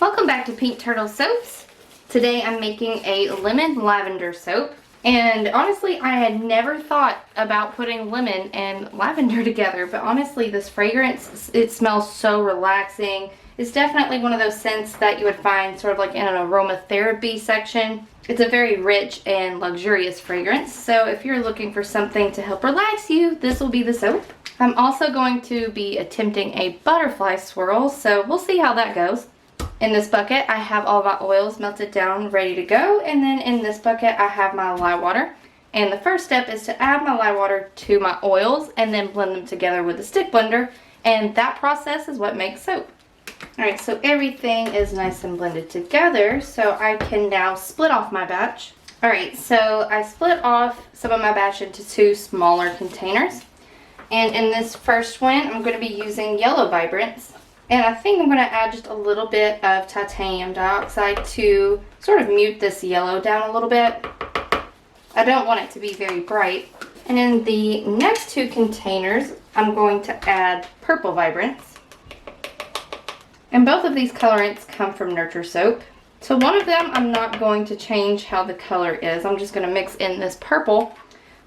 Welcome back to Pink Turtle Soaps. Today I'm making a lemon lavender soap. And honestly, I had never thought about putting lemon and lavender together, but honestly this fragrance, it smells so relaxing. It's definitely one of those scents that you would find sort of like in an aromatherapy section. It's a very rich and luxurious fragrance, so if you're looking for something to help relax you, this will be the soap. I'm also going to be attempting a butterfly swirl, so we'll see how that goes. In this bucket, I have all my oils melted down, ready to go. And then in this bucket, I have my lye water. And the first step is to add my lye water to my oils and then blend them together with a stick blender. And that process is what makes soap. Alright, so everything is nice and blended together. So I can now split off my batch. Alright, so I split off some of my batch into two smaller containers. And in this first one, I'm going to be using yellow vibrants. And I think I'm going to add just a little bit of titanium dioxide to sort of mute this yellow down a little bit. I don't want it to be very bright. And in the next two containers, I'm going to add purple vibrants. And both of these colorants come from Nurture Soap. So one of them, I'm not going to change how the color is. I'm just going to mix in this purple.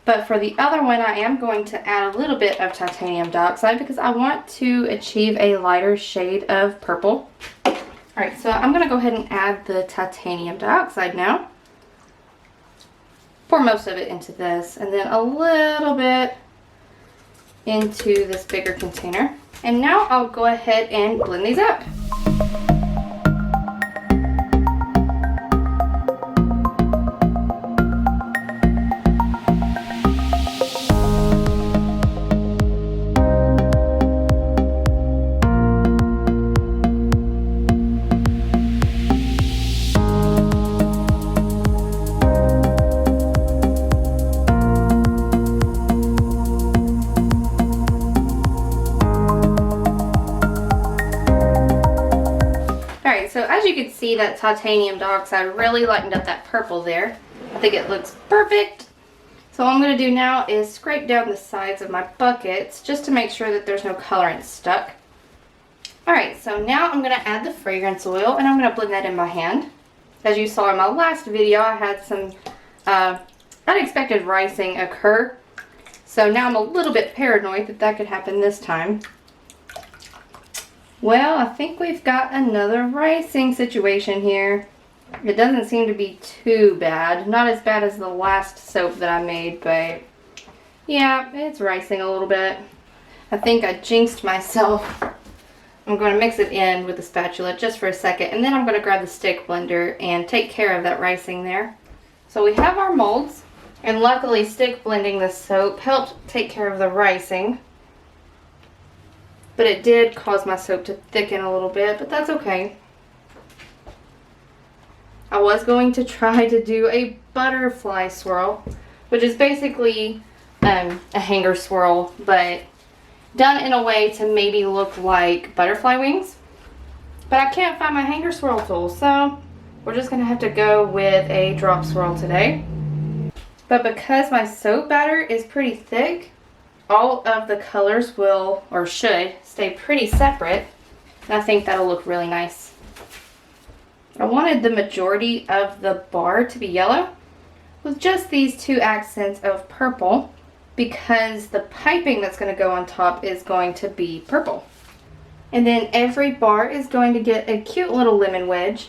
But for the other one, I am going to add a little bit of titanium dioxide because I want to achieve a lighter shade of purple. Alright, so I'm going to go ahead and add the titanium dioxide now. Pour most of it into this and then a little bit into this bigger container. And now I'll go ahead and blend these up. So as you can see, that titanium dioxide really lightened up that purple there. I think it looks perfect. So what I'm going to do now is scrape down the sides of my buckets just to make sure that there's no colorant stuck. Alright, so now I'm going to add the fragrance oil and I'm going to blend that in by hand. As you saw in my last video, I had some unexpected ricing occur. So now I'm a little bit paranoid that that could happen this time. Well, I think we've got another ricing situation here. It doesn't seem to be too bad. Not as bad as the last soap that I made, but yeah, it's ricing a little bit. I think I jinxed myself. I'm going to mix it in with the spatula just for a second, and then I'm going to grab the stick blender and take care of that ricing there. So we have our molds, and luckily stick blending the soap helped take care of the ricing. But it did cause my soap to thicken a little bit, but that's okay. I was going to try to do a butterfly swirl, which is basically a hanger swirl, but done in a way to maybe look like butterfly wings. But I can't find my hanger swirl tool, so we're just going to have to go with a drop swirl today. But because my soap batter is pretty thick, all of the colors will, or should, stay pretty separate. And I think that'll look really nice. I wanted the majority of the bar to be yellow with just these two accents of purple because the piping that's going to go on top is going to be purple. And then every bar is going to get a cute little lemon wedge.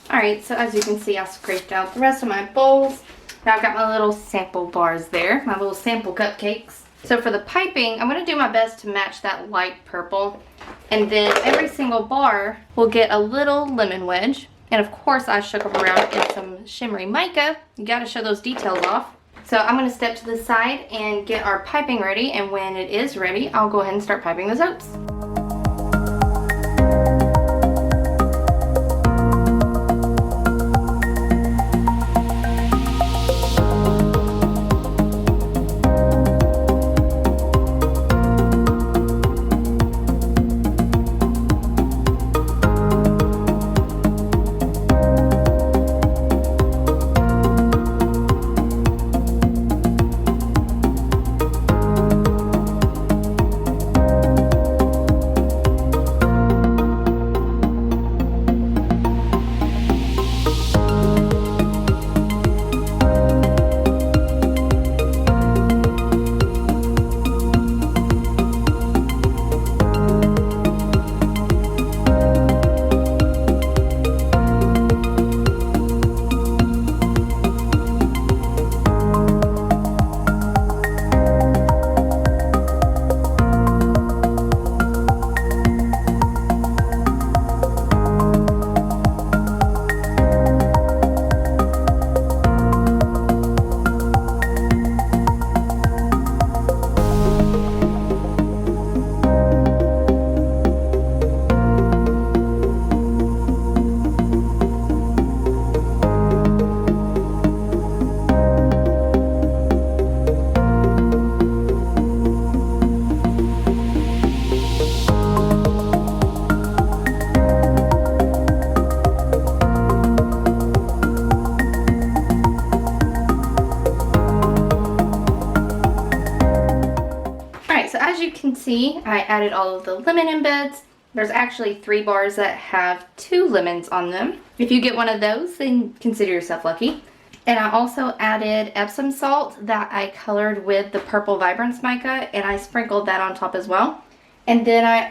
Alright, so as you can see, I scraped out the rest of my bowls. Now I've got my little sample bars there, my little sample cupcakes. So for the piping, I'm going to do my best to match that light purple. And then every single bar will get a little lemon wedge. And of course I shook them around in some shimmering mica. You got to show those details off. So I'm going to step to the side and get our piping ready. And when it is ready, I'll go ahead and start piping the soaps. you can see, I added all of the lemon embeds. There's actually 3 bars that have 2 lemons on them. If you get one of those, then consider yourself lucky. And I also added Epsom salt that I colored with the purple Vibrance mica, and I sprinkled that on top as well. And then I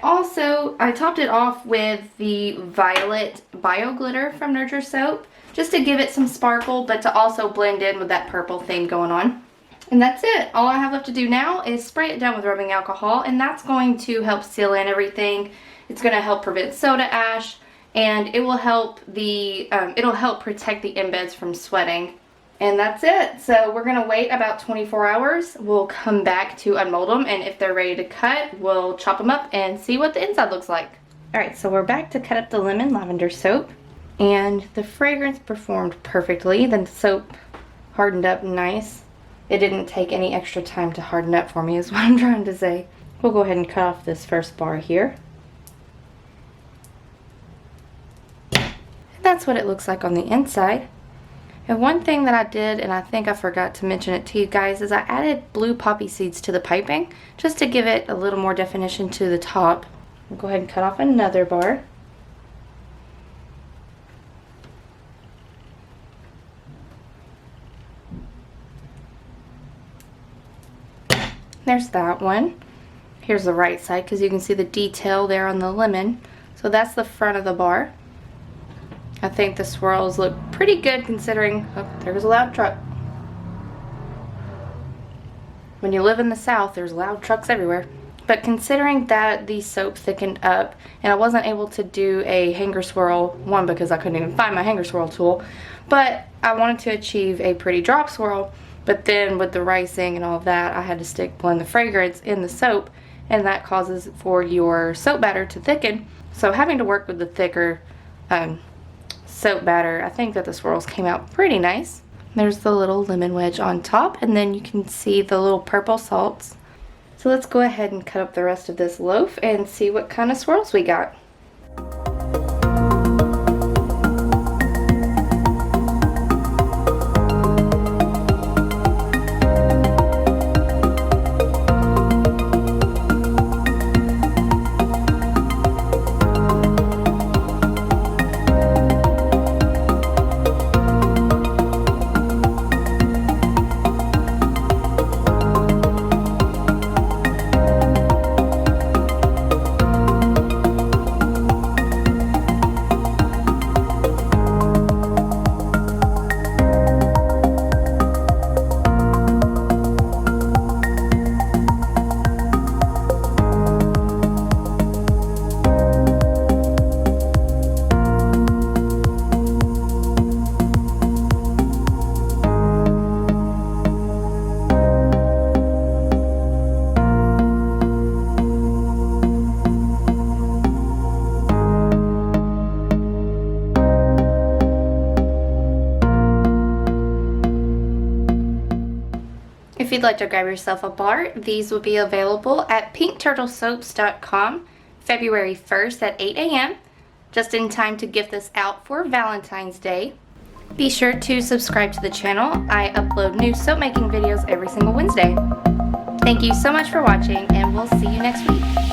topped it off with the violet bio glitter from Nurture Soap, just to give it some sparkle, but to also blend in with that purple theme going on. And that's it. All I have left to do now is spray it down with rubbing alcohol, and that's going to help seal in everything. It's going to help prevent soda ash, and it will help it'll help protect the embeds from sweating. And that's it. So we're going to wait about 24 hours. We'll come back to unmold them, and if they're ready to cut, we'll chop them up and see what the inside looks like. Alright, so we're back to cut up the lemon lavender soap, and the fragrance performed perfectly. The soap hardened up nice. It didn't take any extra time to harden up for me is what I'm trying to say. We'll go ahead and cut off this first bar here. And that's what it looks like on the inside. And one thing that I did, and I think I forgot to mention it to you guys, is I added blue poppy seeds to the piping just to give it a little more definition to the top. We'll go ahead and cut off another bar. There's that one. Here's the right side because you can see the detail there on the lemon. So that's the front of the bar. I think the swirls look pretty good considering, oh, there's a loud truck. When you live in the South, there's loud trucks everywhere. But considering that the soap thickened up, and I wasn't able to do a hanger swirl, one because I couldn't even find my hanger swirl tool, but I wanted to achieve a pretty drop swirl, but then with the ricing and all of that, I had to blend the fragrance in the soap, and that causes for your soap batter to thicken. So having to work with the thicker soap batter, I think that the swirls came out pretty nice. There's the little lemon wedge on top, and then you can see the little purple salts. So let's go ahead and cut up the rest of this loaf and see what kind of swirls we got. If you'd like to grab yourself a bar, these will be available at pinkturtlesoaps.com February 1st at 8 a.m. just in time to gift this out for Valentine's Day. Be sure to subscribe to the channel. I upload new soap making videos every single Wednesday. Thank you so much for watching, and we'll see you next week.